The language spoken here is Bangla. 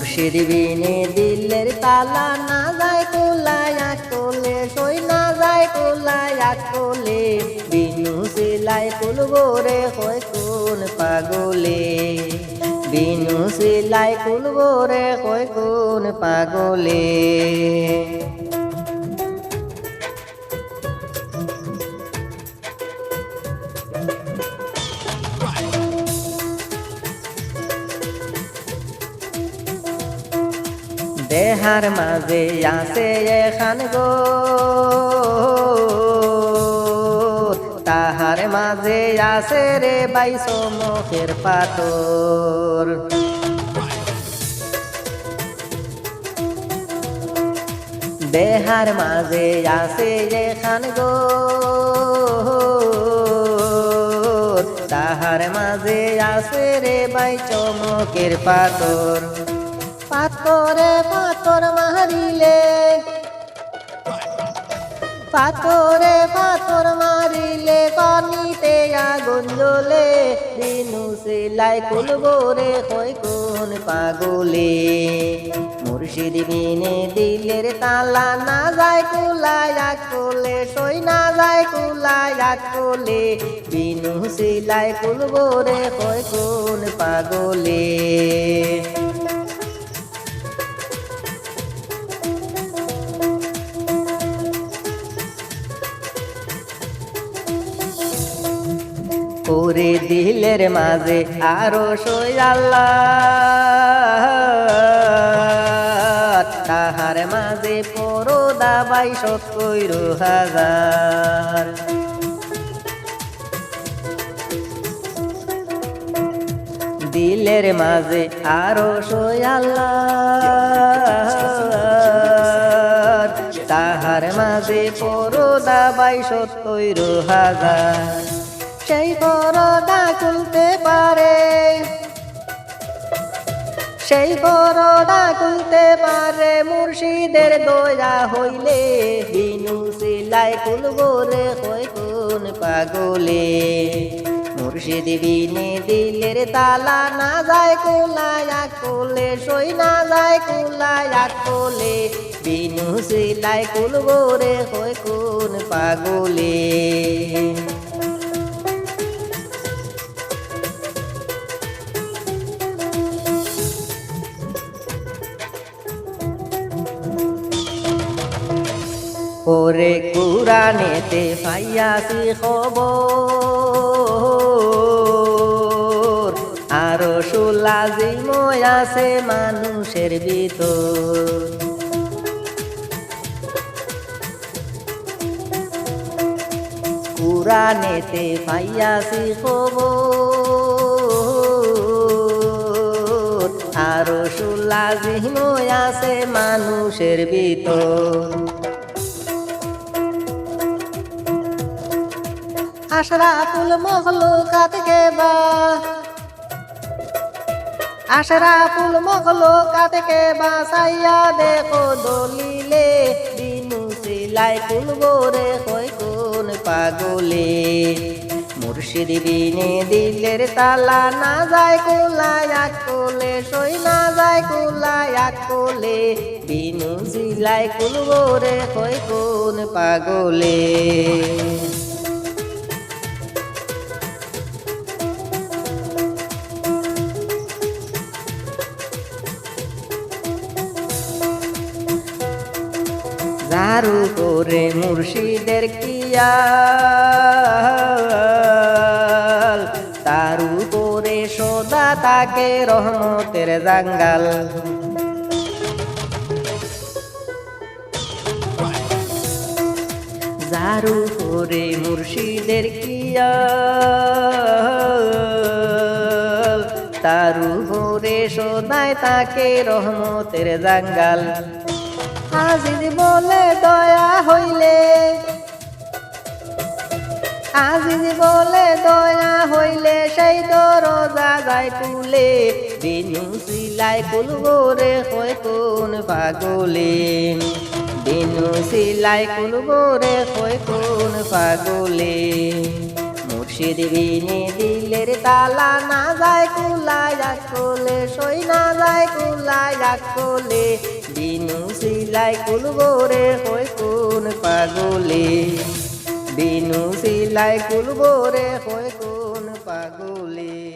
মুর্শিদ বিনে দিলের তালা না যায় কোলায় আকলে সই না যায় কোলায় আকলে বিনু সিলাই কুলবো রে হয় কোন পাগলে বিনু সিলাই কুলবো রে হয় কোন পাগলে দেহার মাঝে আছে এখান গো তাহার মাঝে আছে রে বাইশ মুখের পাথর দেহার মাঝে আছে এখান গো তাহার মাঝে আছে রে বাইশ মুখের পাথর পাথরে পাথর মারিলে পাথরে পাথর মারিলে পানিতে আগুন জ্বলে বিনু সিলাই কুলবো রে হয় কোন পাগলে মুর্শিদ বিনে দিলের তালা না যায় কুলায় আকলে সই না যায় কুলায় আকলে বিনু সিলাই কুলবো রে হয় কোন পাগলে ওরে দিলের মাঝে আরো সই আল্লাহ তাহার মাঝে পরদা ২৭,০০০ দিলের মাঝে আরো সই আল্লাহ তাহার মাঝে পরদা ২৭,০০০ সেই পরদা খুলতে পারে সেই পরদা খুলতে পারে মুর্শিদের দয়া হইলে বিনু সিলাই কুলবো রে হয় কোন পাগলে মুর্শিদ বিনে দিলের তালা না যায় কোলায় আকলে সই না যায় কোলায় আকলে বিনু সিলাই কুলবো রে হয় কোন পাগলে ওরে কুরানেতে পাইয়াছি খবর আরো সুলাজিময় আছে মানুষের ভিতর কুরানেতে পাইয়াছি খবর আরো সুলাজিময় আছে মানুষের ভিতর আশরাফুল মখলুকাত কে বা আশরাফুল মখলুকাত কে বাসাইয়া দেখো দলিলে বিনু সিলাই কুলবো রে হয় কোন পাগলে মুর্শিদ বিনে দিলের তালা না যায় কোলায় আকলে সই না যায় কোলায় আকলে বিনু সিলাই কুলবো রে হয় কোন পাগলে যারু করে মুর্শিদের কিয়াল তার উপরে সদা তাকে রহমতের জাঙ্গাল যারু করে মুর্শিদের কিয়াল তার উপরে সদায় তাকে রহমতের জাঙ্গাল আজিজ বলে দয়া হইলে আজিজ বলে দয়া হইলে সেই দরজা যায় তুলে বিনু সিলাই কুলবো রে হয় কোন পাগলে বিনু সিলাই কুলবো রে হয় কোন পাগলে মুর্শিদ বিনে দিলের তালা না যায় কুলায় আকলে সই না যায় কুলায় আকলে বিনু সিলাই কুলবরে হই কোন পাগলে বিনু সিলাই কুলবরে হই কোন পাগলে